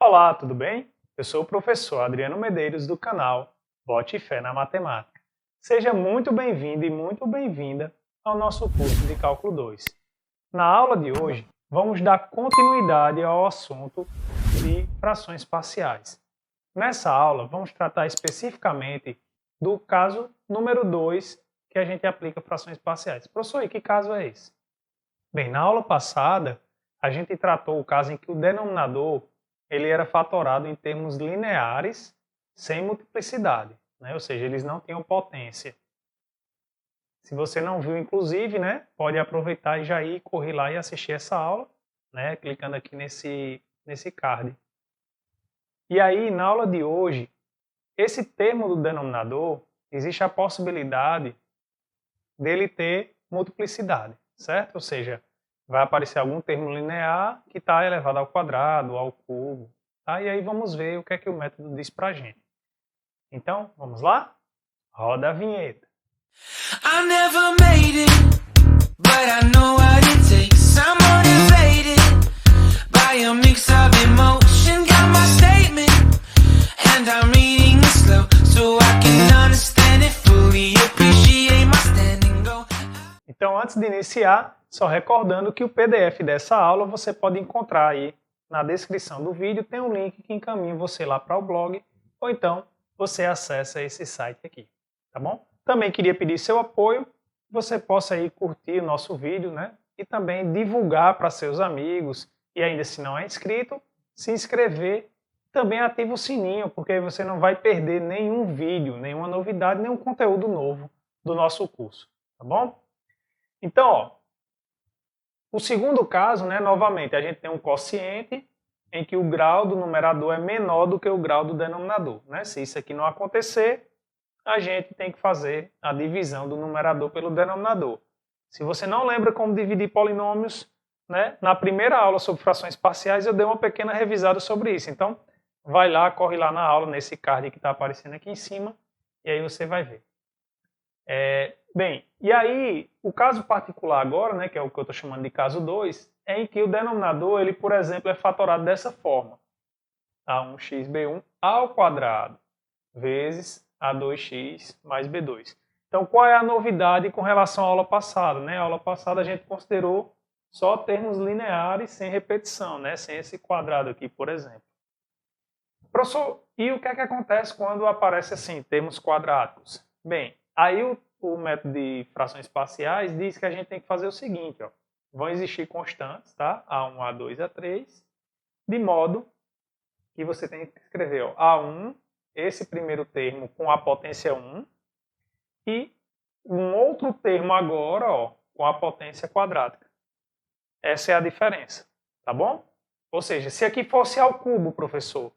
Olá, tudo bem? Eu sou o professor Adriano Medeiros do canal Bote Fé na Matemática. Seja muito bem-vindo e muito bem-vinda ao nosso curso de Cálculo 2. Na aula de hoje, vamos dar continuidade ao assunto de frações parciais. Nessa aula, vamos tratar especificamente do caso número 2 que a gente aplica frações parciais. Professor, e que caso é esse? Bem, na aula passada, a gente tratou o caso em que o denominador ele era fatorado em termos lineares sem multiplicidade, né? Ou seja, eles não tinham potência. Se você não viu, inclusive, né, pode aproveitar e já ir correr lá e assistir essa aula, né, clicando aqui nesse card. E aí, na aula de hoje, esse termo do denominador, existe a possibilidade dele ter multiplicidade, certo? Ou seja, vai aparecer algum termo linear que está elevado ao quadrado, ao cubo. Tá? E aí vamos ver o que é que o método diz para a gente. Então, vamos lá? Roda a vinheta. I never made it, but I know what it takes. I'm motivated by a mix of emotion. Got my statement, and I'm reading it slow so I can understand it fully. Appreciate my standing go. Então, antes de iniciar, só recordando que o PDF dessa aula você pode encontrar aí na descrição do vídeo, tem um link que encaminha você lá para o blog, ou então você acessa esse site aqui, tá bom? Também queria pedir seu apoio, você possa aí curtir o nosso vídeo, né? E também divulgar para seus amigos, e ainda se não é inscrito, se inscrever, também ativa o sininho, porque aí você não vai perder nenhum vídeo, nenhuma novidade, nenhum conteúdo novo do nosso curso, tá bom? Então, ó, o segundo caso, né, novamente, a gente tem um quociente em que o grau do numerador é menor do que o grau do denominador. Né? Se isso aqui não acontecer, a gente tem que fazer a divisão do numerador pelo denominador. Se você não lembra como dividir polinômios, né, na primeira aula sobre frações parciais eu dei uma pequena revisada sobre isso. Então, vai lá, corre lá na aula, nesse card que está aparecendo aqui em cima, e aí você vai ver. Bem, e aí, o caso particular agora, né, que é o que eu estou chamando de caso 2, é em que o denominador, ele, por exemplo, é fatorado dessa forma. A1xb1 ao quadrado vezes A2x mais B2. Então, qual é a novidade com relação à aula passada? Né? A aula passada a gente considerou só termos lineares sem repetição, né? Sem esse quadrado aqui, por exemplo. Professor, e o que é que acontece quando aparece assim, termos quadráticos? Bem, aí o método de frações parciais diz que a gente tem que fazer o seguinte, ó. Vão existir constantes, tá? A1, A2, A3, de modo que você tem que escrever ó, A1, esse primeiro termo com a potência 1, e um outro termo agora ó, com a potência quadrática. Essa é a diferença, tá bom? Ou seja, se aqui fosse ao cubo, professor,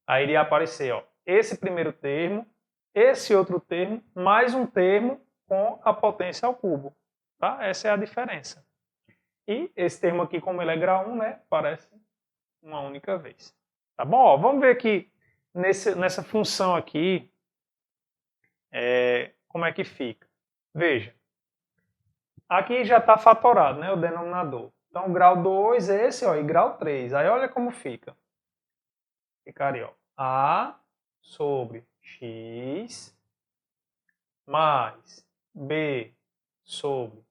aí iria aparecer ó, esse primeiro termo, esse outro termo, mais um termo com a potência ao cubo. Tá? Essa é a diferença. E esse termo aqui, como ele é grau 1, né, aparece uma única vez. Tá bom? Ó, vamos ver aqui nessa função aqui como é que fica. Veja, aqui já está fatorado, né, o denominador. Então, grau 2 é esse, ó, e grau 3. Aí olha como fica. Ficaria ó, A sobre x mais b sobre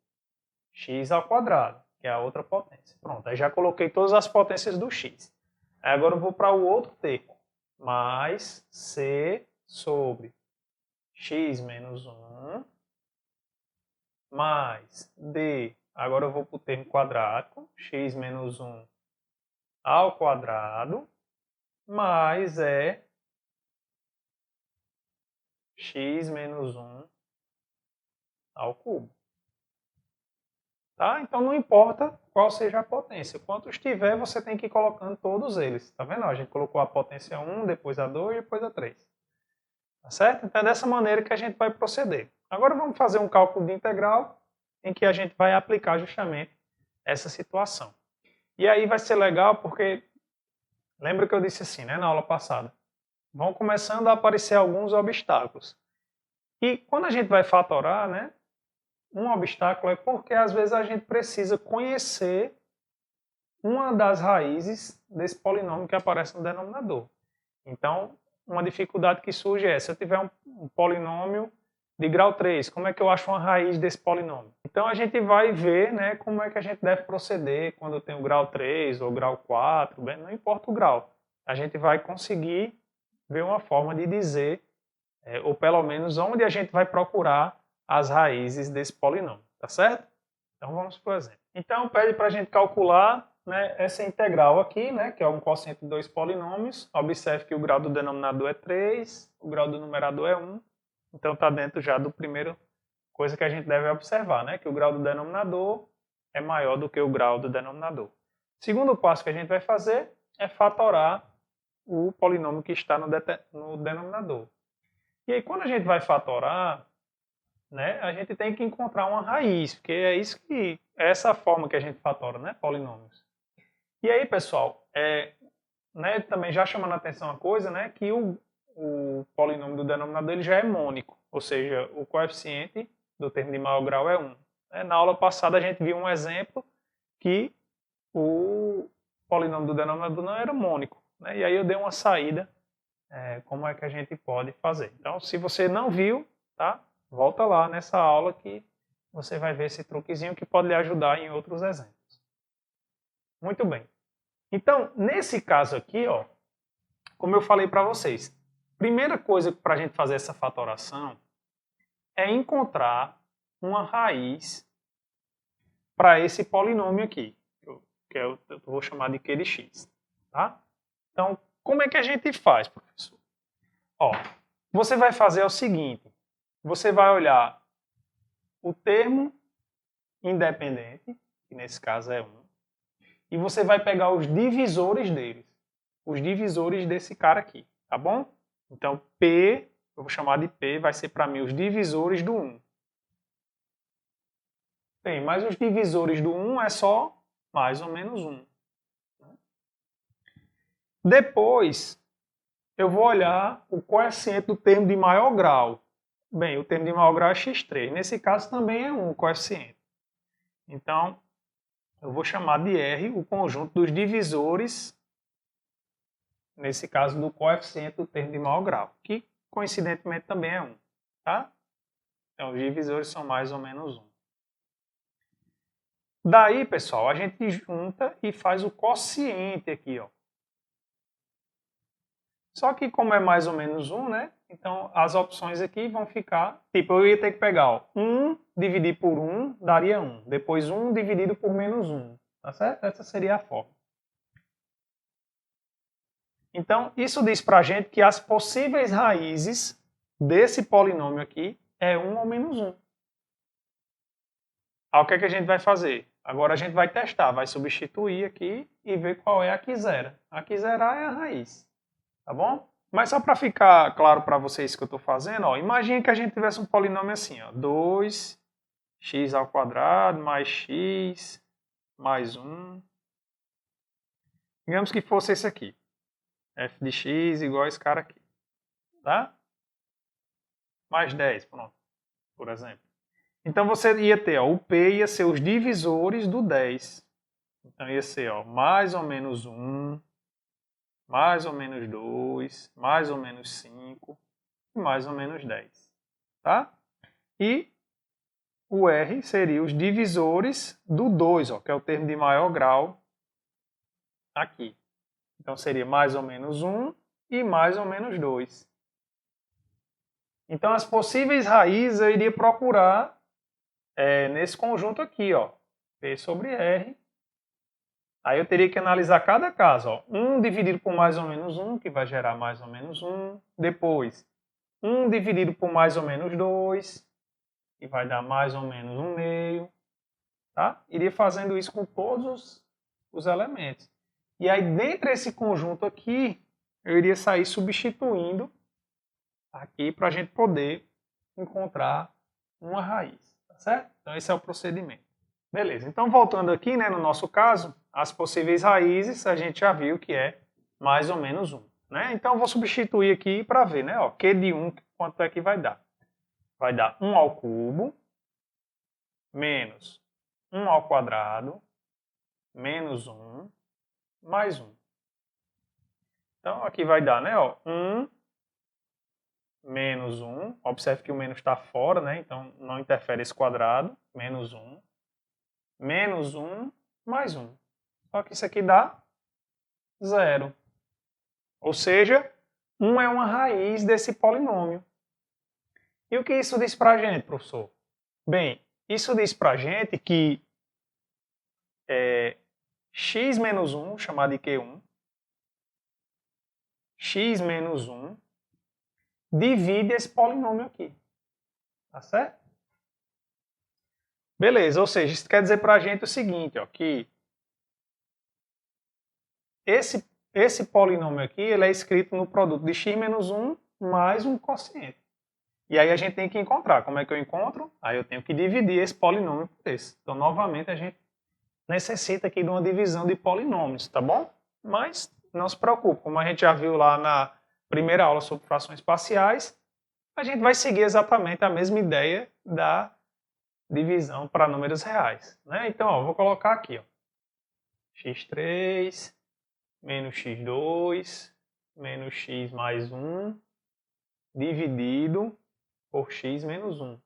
x ao quadrado, que é a outra potência. Pronto, aí já coloquei todas as potências do x. Aí agora eu vou para o outro termo, mais c sobre x menos 1, mais d, agora eu vou para o termo quadrático, x menos 1 ao quadrado, mais x menos 1 ao cubo. Tá? Então não importa qual seja a potência. Quantos tiver, você tem que ir colocando todos eles. Tá vendo? A gente colocou a potência 1, depois a 2 e depois a 3. Tá certo? Então é dessa maneira que a gente vai proceder. Agora vamos fazer um cálculo de integral em que a gente vai aplicar justamente essa situação. E aí vai ser legal porque, lembra que eu disse assim, né, na aula passada, vão começando a aparecer alguns obstáculos. E quando a gente vai fatorar, né, um obstáculo é porque às vezes a gente precisa conhecer uma das raízes desse polinômio que aparece no denominador. Então, uma dificuldade que surge é, se eu tiver um polinômio de grau 3, como é que eu acho uma raiz desse polinômio? Então, a gente vai ver, né, como é que a gente deve proceder quando eu tenho grau 3 ou grau 4, bem, não importa o grau. A gente vai conseguir ver uma forma de dizer, ou pelo menos onde a gente vai procurar as raízes desse polinômio, tá certo? Então, vamos para o exemplo. Então, pede para a gente calcular, né, essa integral aqui, né, que é um quociente de dois polinômios. Observe que o grau do denominador é 3, o grau do numerador é 1. Então, está dentro já do primeiro coisa que a gente deve observar, né, que o grau do denominador é maior do que o grau do denominador. O segundo passo que a gente vai fazer é fatorar o polinômio que está no denominador. E aí, quando a gente vai fatorar, né, a gente tem que encontrar uma raiz, porque é essa forma que a gente fatora, né, polinômios. E aí, pessoal, né, também já chamando a atenção uma coisa, né, que o polinômio do denominador ele já é mônico, ou seja, o coeficiente do termo de maior grau é 1. Na aula passada a gente viu um exemplo que o polinômio do denominador não era mônico, né, e aí eu dei uma saída, como é que a gente pode fazer. Então, se você não viu, tá? Volta lá nessa aula que você vai ver esse truquezinho que pode lhe ajudar em outros exemplos. Muito bem. Então, nesse caso aqui, ó, como eu falei para vocês, primeira coisa para a gente fazer essa fatoração é encontrar uma raiz para esse polinômio aqui, que eu vou chamar de Q de x. Tá? Então, como é que a gente faz, professor? Ó, você vai fazer o seguinte, você vai olhar o termo independente, que nesse caso é 1, e você vai pegar os divisores deles, os divisores desse cara aqui, tá bom? Então, P, eu vou chamar de P, vai ser para mim os divisores do 1. Bem, mas os divisores do 1 é só mais ou menos 1. Depois, eu vou olhar o coeficiente do termo de maior grau. Bem, o termo de maior grau é x3. Nesse caso também é 1 o coeficiente. Então, eu vou chamar de R o conjunto dos divisores, nesse caso do coeficiente do termo de maior grau, que coincidentemente também é 1. Tá? Então, os divisores são mais ou menos 1. Daí, pessoal, a gente junta e faz o quociente aqui, ó. Só que como é mais ou menos 1, né? Então as opções aqui vão ficar... Tipo, eu ia ter que pegar, ó, 1 dividido por 1 daria 1. Depois 1 dividido por menos 1. Tá certo? Essa seria a forma. Então, isso diz pra gente que as possíveis raízes desse polinômio aqui é 1 ou menos 1. Aí o que é que a gente vai fazer? Agora a gente vai testar, vai substituir aqui e ver qual é a que zera. A que zerar é a raiz. Tá bom? Mas só para ficar claro para vocês o que eu estou fazendo, ó, imagine que a gente tivesse um polinômio assim, ó, 2x ao quadrado mais x mais 1. Digamos que fosse esse aqui. F de x igual a esse cara aqui. Tá? Mais 10, pronto. Por exemplo. Então você ia ter, ó, o P ia ser os divisores do 10. Então ia ser, ó, mais ou menos 1, mais ou menos 2, mais ou menos 5 e mais ou menos 10. Tá? E o R seria os divisores do 2, ó, que é o termo de maior grau aqui. Então seria mais ou menos 1 e mais ou menos 2. Então as possíveis raízes eu iria procurar nesse conjunto aqui, ó, P sobre R. Aí eu teria que analisar cada caso. Ó. 1 dividido por mais ou menos 1, que vai gerar mais ou menos 1. Depois, 1 dividido por mais ou menos 2, que vai dar mais ou menos 1 meio. Tá? Iria fazendo isso com todos os elementos. E aí, dentro desse conjunto aqui, eu iria sair substituindo aqui para a gente poder encontrar uma raiz. Tá certo? Então, esse é o procedimento. Beleza, então voltando aqui, né, no nosso caso, as possíveis raízes a gente já viu que é mais ou menos 1. Né? Então eu vou substituir aqui para ver, né? Ó, Q de 1, quanto é que vai dar? Vai dar 1 ao cubo menos 1 ao quadrado menos 1 mais 1. Então, aqui vai dar, né? Ó, 1 menos 1. Observe que o menos está fora, né? Então, não interfere esse quadrado. Menos 1. Menos 1 mais 1. Só que isso aqui dá 0. Ou seja, 1 é uma raiz desse polinômio. E o que isso diz para a gente, professor? Bem, isso diz para a gente que x menos 1, chamado de Q1, x menos 1, divide esse polinômio aqui. Tá certo? Beleza, ou seja, isso quer dizer para a gente o seguinte, ó, que esse polinômio aqui ele é escrito no produto de x menos 1 mais um quociente. E aí a gente tem que encontrar. Como é que eu encontro? Aí eu tenho que dividir esse polinômio por esse. Então, novamente, a gente necessita aqui de uma divisão de polinômios, tá bom? Mas não se preocupe, como a gente já viu lá na primeira aula sobre frações parciais, a gente vai seguir exatamente a mesma ideia da divisão para números reais, né? Então, ó, vou colocar aqui, ó, x3 menos x2 menos x mais 1 dividido por x menos 1.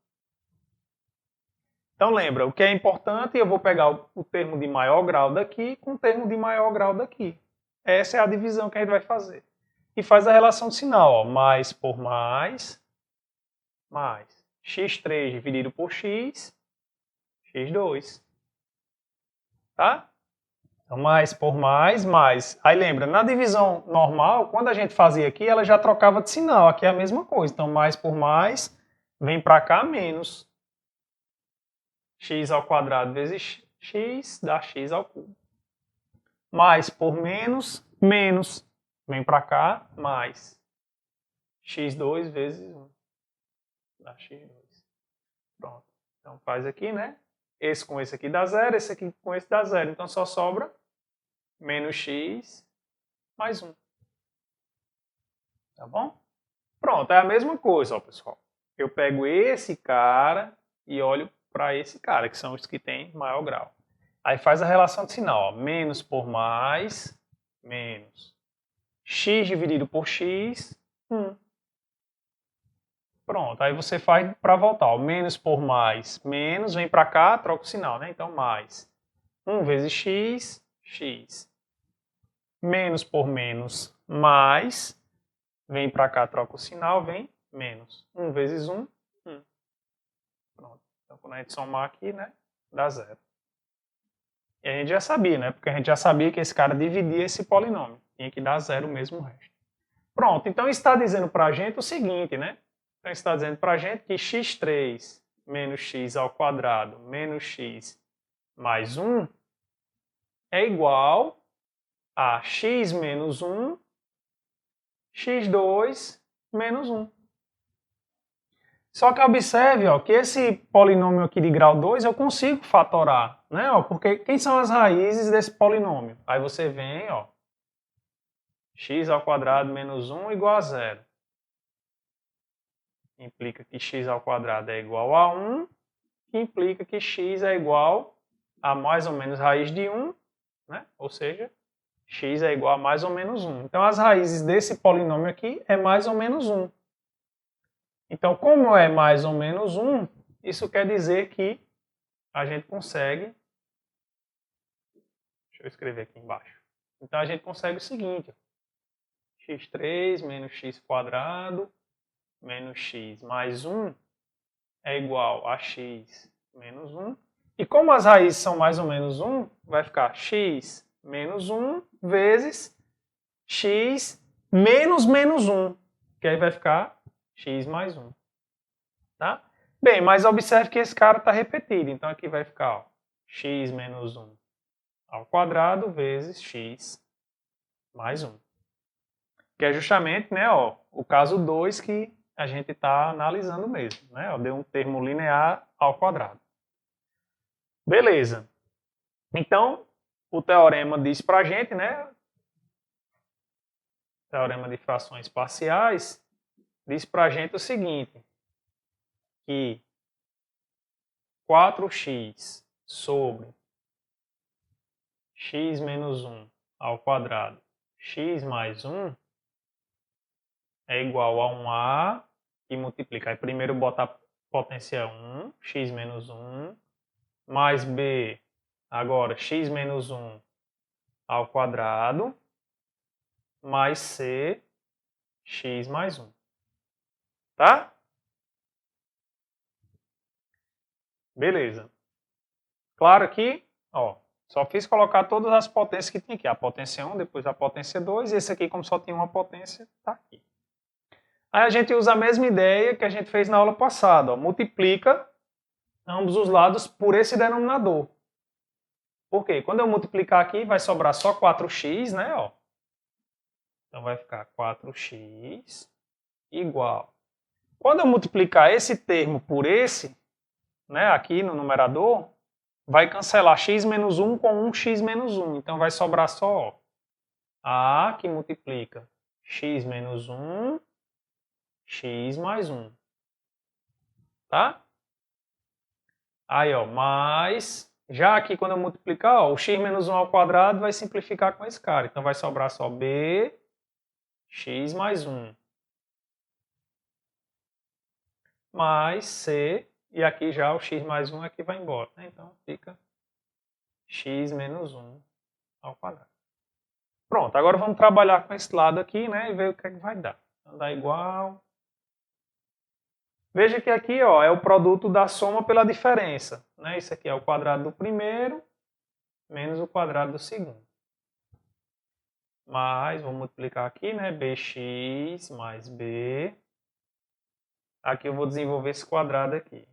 Então lembra, o que é importante, eu vou pegar o termo de maior grau daqui com o termo de maior grau daqui. Essa é a divisão que a gente vai fazer. E faz a relação de sinal, ó, mais por mais, x3 dividido por x, x2. Tá? Então mais por mais. Aí lembra, na divisão normal, quando a gente fazia aqui, ela já trocava de sinal. Aqui é a mesma coisa. Então mais por mais, vem para cá menos. X ao quadrado vezes x dá x ao cubo. Mais por menos, menos. Vem para cá, mais. x2 vezes 1 dá x2. Pronto. Então faz aqui, né? Esse com esse aqui dá 0, esse aqui com esse dá 0. Então só sobra menos x mais 1. Tá bom? Pronto, é a mesma coisa, ó, pessoal. Eu pego esse cara e olho para esse cara, que são os que têm maior grau. Aí faz a relação de sinal, ó, menos por mais, menos. X dividido por x, 1. Pronto, aí você faz para voltar, ó, menos por mais, menos, vem para cá, troca o sinal, né? Então, mais. 1 vezes x, x. Menos por menos, mais. Vem para cá, troca o sinal, vem menos. 1 vezes 1, 1. Pronto. Então, quando a gente somar aqui, né, dá 0. E a gente já sabia, né? Porque a gente já sabia que esse cara dividia esse polinômio. Tinha que dar 0 mesmo o resto. Pronto. Então, isso está dizendo para a gente o seguinte, né? Então, isso está dizendo para a gente que x3 menos x ao quadrado menos x mais 1 é igual a x menos 1, x2 menos 1. Só que observe, ó, que esse polinômio aqui de grau 2 eu consigo fatorar, né? Ó, porque quem são as raízes desse polinômio? Aí você vem, ó, x ao quadrado menos 1 igual a 0. Implica que x ao quadrado é igual a 1, que implica que x é igual a mais ou menos raiz de 1, né? Ou seja, x é igual a mais ou menos 1. Então, as raízes desse polinômio aqui é mais ou menos 1. Então, como é mais ou menos 1, isso quer dizer que a gente consegue... Deixa eu escrever aqui embaixo. Então, a gente consegue o seguinte. x3 menos x quadrado menos x mais 1 é igual a x menos 1. E como as raízes são mais ou menos 1, vai ficar x menos 1 vezes x menos menos 1. Que aí vai ficar x mais 1. Tá? Bem, mas observe que esse cara está repetido. Então aqui vai ficar, ó, x menos 1 ao quadrado vezes x mais 1. Que é justamente, né, ó, o caso 2 que a gente está analisando mesmo. Né? Ó, deu um termo linear ao quadrado. Beleza. Então, o teorema diz para a gente, né, teorema de frações parciais, diz para a gente o seguinte, que 4x sobre x menos 1 ao quadrado, x mais 1, é igual a 1a, e multiplica. Aí primeiro bota a potência 1, x menos 1, mais b, agora x menos 1 ao quadrado, mais c, x mais 1. Tá? Beleza. Claro que, ó, só fiz colocar todas as potências que tinha aqui. A potência 1, depois a potência 2, e esse aqui, como só tinha uma potência, tá aqui. Aí a gente usa a mesma ideia que a gente fez na aula passada. Ó, multiplica ambos os lados por esse denominador. Por quê? Quando eu multiplicar aqui, vai sobrar só 4x, né? Ó. Então vai ficar 4x igual. Quando eu multiplicar esse termo por esse, né, aqui no numerador, vai cancelar x menos 1 com 1x menos 1. Então vai sobrar só ó, a que multiplica x menos 1, x mais 1. Tá? Aí, ó, mais... Já aqui, quando eu multiplicar, ó, o x menos 1 ao quadrado vai simplificar com esse cara. Então vai sobrar só b, x mais 1. Mais c, e aqui já o x mais 1 aqui vai embora. Né? Então fica x menos 1 ao quadrado. Pronto, agora vamos trabalhar com esse lado aqui, né, e ver o que é que vai dar. Então dá igual... Veja que aqui ó, é o produto da soma pela diferença. Né? Isso aqui é o quadrado do primeiro menos o quadrado do segundo. Mais, vou multiplicar aqui, né? bx mais b. Aqui eu vou desenvolver esse quadrado aqui.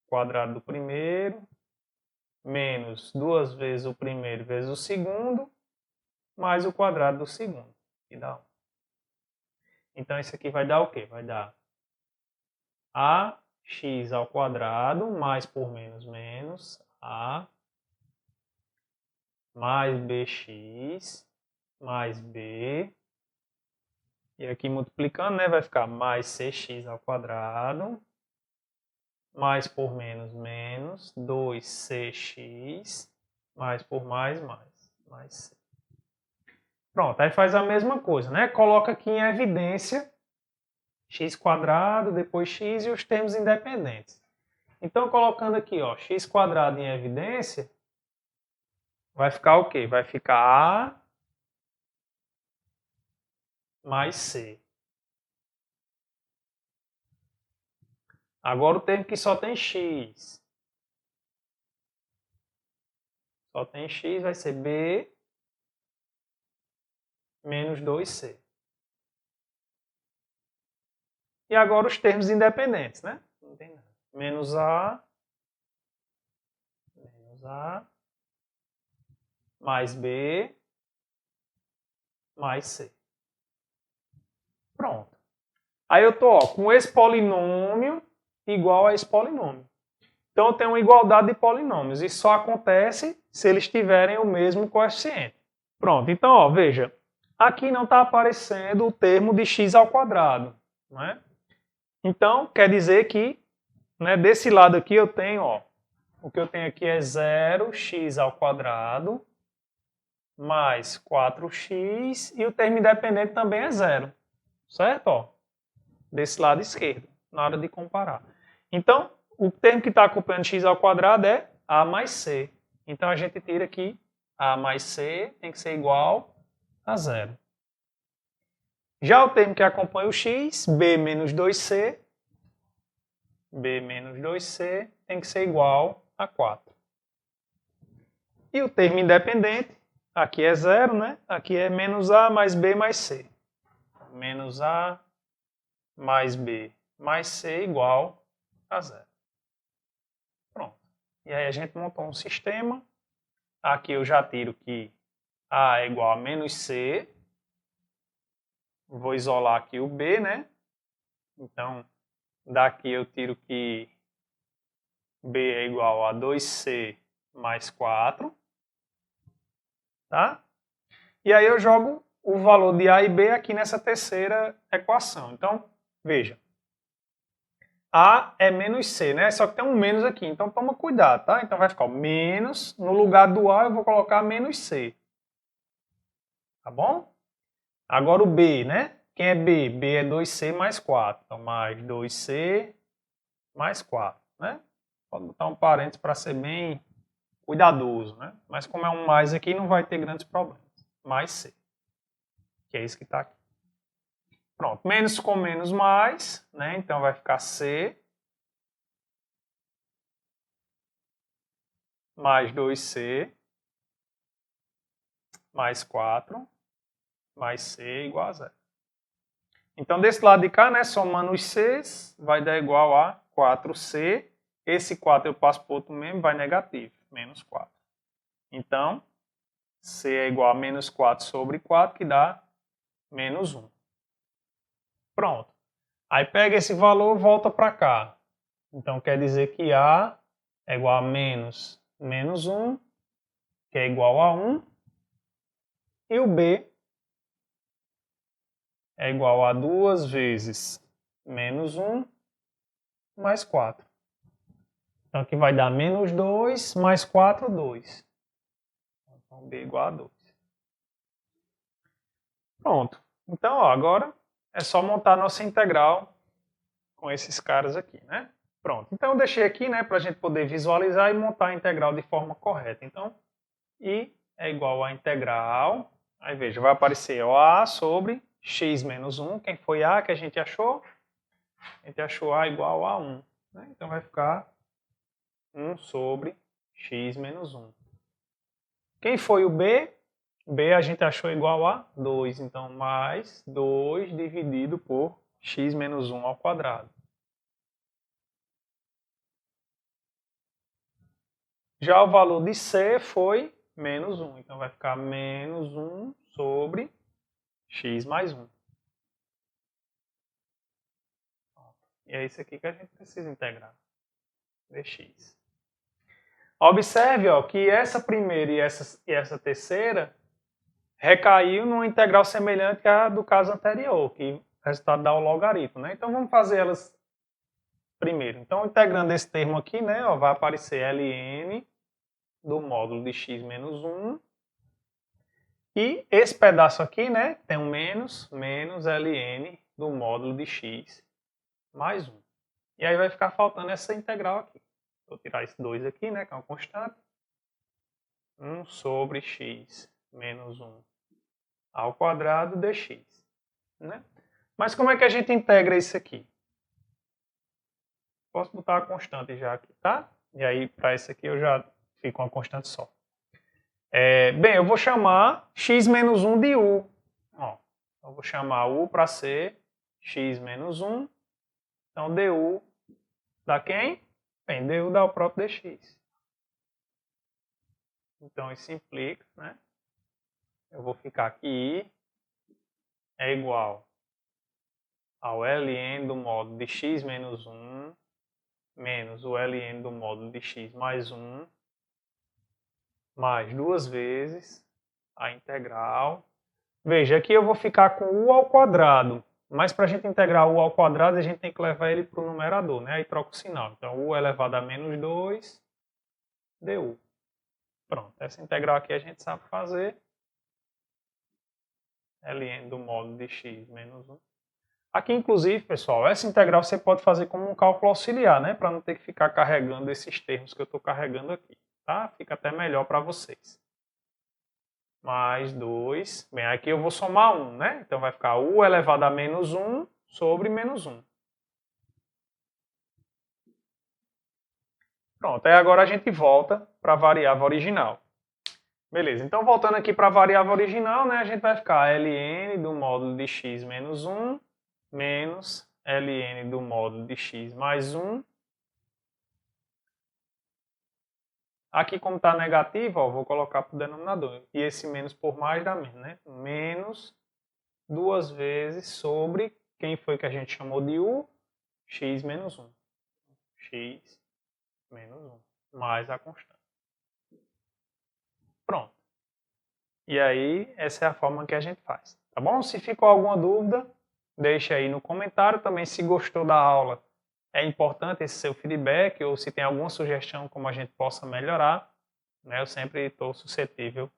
Quadrado do primeiro menos 2 vezes o primeiro vezes o segundo, mais o quadrado do segundo. Que dá 1. Então isso aqui vai dar o quê? Vai dar ax ao quadrado, mais por menos, menos a, mais bx, mais b, e aqui multiplicando, né, vai ficar mais cx ao quadrado, mais por menos, menos, 2cx, mais por mais c. Pronto, aí faz a mesma coisa, né, coloca aqui em evidência x quadrado, depois x e os termos independentes. Então, colocando aqui, ó, x quadrado em evidência, vai ficar o quê? Vai ficar a mais c. Agora o termo que só tem x. Só tem x, vai ser b menos 2c. E agora os termos independentes, né? Não tem nada. Menos a, mais b, mais c. Pronto. Aí eu estou com esse polinômio igual a esse polinômio. Então eu tenho uma igualdade de polinômios. Isso só acontece se eles tiverem o mesmo coeficiente. Pronto. Então, ó, veja. Aqui não está aparecendo o termo de x ao quadrado. Né? Então, quer dizer que, né, desse lado aqui eu tenho, ó, o que eu tenho aqui é 0x ao quadrado mais 4x e o termo independente também é 0. Certo? Ó, desse lado esquerdo, na hora de comparar. Então, o termo que está acompanhando x ao quadrado é a mais c. Então, a gente tira aqui a mais c tem que ser igual a 0. Já o termo que acompanha o x, b menos 2c, tem que ser igual a 4. E o termo independente, aqui é 0, né? Aqui é menos a mais b mais c. Menos a mais b mais c igual a 0. Pronto. E aí a gente montou um sistema. Aqui eu já tiro que a é igual a menos c. Vou isolar aqui o b, né? Então, daqui eu tiro que b é igual a 2c mais 4. Tá? E aí eu jogo o valor de a e b aqui nessa terceira equação. Então, veja. A é menos C, né? Só que tem um menos aqui, então toma cuidado, tá? Então vai ficar o menos, no lugar do A eu vou colocar menos C. Tá bom? Agora o B, né? Quem é B? B é 2C mais 4. Então mais 2C mais 4, né? Pode botar um parênteses para ser bem cuidadoso, né? Mas como é um mais aqui, não vai ter grandes problemas. Mais C, que é isso que está aqui. Pronto, menos com menos mais, né? Então vai ficar C mais 2C mais 4 mais C igual a 0. Então desse lado de cá, né, somando os Cs, vai dar igual a 4C. Esse 4 eu passo para o outro membro, vai negativo, menos 4. Então, C é igual a menos 4 sobre 4, que dá menos 1. Pronto. Aí pega esse valor e volta para cá. Então quer dizer que A é igual a menos 1, que é igual a 1. E o B é igual a 2 vezes menos 1 mais 4. Então aqui vai dar menos 2 mais 4, 2. Então B igual a 2. Pronto. Então ó, agora é só montar nossa integral com esses caras aqui, né? Pronto. Então eu deixei aqui, né, para a gente poder visualizar e montar a integral de forma correta. Então, I é igual a integral. Aí veja, vai aparecer A sobre x menos 1. Quem foi A que a gente achou? A gente achou A igual a 1. Né? Então vai ficar 1 sobre x menos 1. Quem foi o B? B a gente achou igual a 2. Então mais 2 dividido por x menos 1 ao quadrado. Já o valor de C foi menos 1. Então vai ficar menos 1 sobre x mais 1. E é isso aqui que a gente precisa integrar. Dx. Observe ó, que essa primeira e essa terceira recaiu numa integral semelhante à do caso anterior, que o resultado dá o logaritmo. Né? Então vamos fazer elas primeiro. Então integrando esse termo aqui, né, ó, vai aparecer ln do módulo de x menos 1. E esse pedaço aqui, né, tem um menos ln do módulo de x mais 1. E aí vai ficar faltando essa integral aqui. Vou tirar esse 2 aqui, né, que é uma constante. 1 sobre x menos 1 ao quadrado dx. Né? Mas como é que a gente integra isso aqui? Posso botar a constante já aqui, tá? E aí, para esse aqui, eu já fico com uma constante só. Bem, eu vou chamar x menos 1 de u. Ó, eu vou chamar u para ser x menos 1. Então, du dá quem? Bem, du dá o próprio dx. Então, isso implica, né? Eu vou ficar aqui, é igual ao ln do módulo de x menos 1 menos o ln do módulo de x mais 1 mais 2 vezes a integral. Veja, aqui eu vou ficar com u ao quadrado, mas para a gente integrar u ao quadrado, a gente tem que levar ele para o numerador, né? Aí troca o sinal. Então, u elevado a menos 2 du. Pronto, essa integral aqui a gente sabe fazer. ln do módulo de x menos 1. Aqui, inclusive, pessoal, essa integral você pode fazer como um cálculo auxiliar, né? Para não ter que ficar carregando esses termos que eu estou carregando aqui, tá? Fica até melhor para vocês. Mais 2. Bem, aqui eu vou somar 1, né? Então vai ficar u elevado a menos 1 sobre menos 1. Pronto, aí agora a gente volta para a variável original. Beleza, então voltando aqui para a variável original, né? A gente vai ficar ln do módulo de x menos 1 menos ln do módulo de x mais 1. Aqui, como está negativo, ó, vou colocar para o denominador. E esse menos por mais dá menos, né? Menos 2 vezes sobre, quem foi que a gente chamou de u? X menos 1. X menos 1. Mais a constante. Pronto. E aí, essa é a forma que a gente faz. Tá bom? Se ficou alguma dúvida, deixa aí no comentário. Também, se gostou da aula, É importante esse seu feedback, ou se tem alguma sugestão como a gente possa melhorar, né? Eu sempre estou suscetível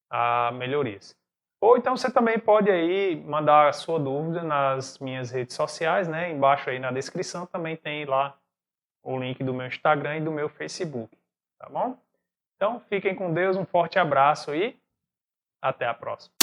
a melhorias. Ou então você também pode aí mandar a sua dúvida nas minhas redes sociais, né? Embaixo aí na descrição também tem lá o link do meu Instagram e do meu Facebook, tá bom? Então fiquem com Deus, um forte abraço e até a próxima.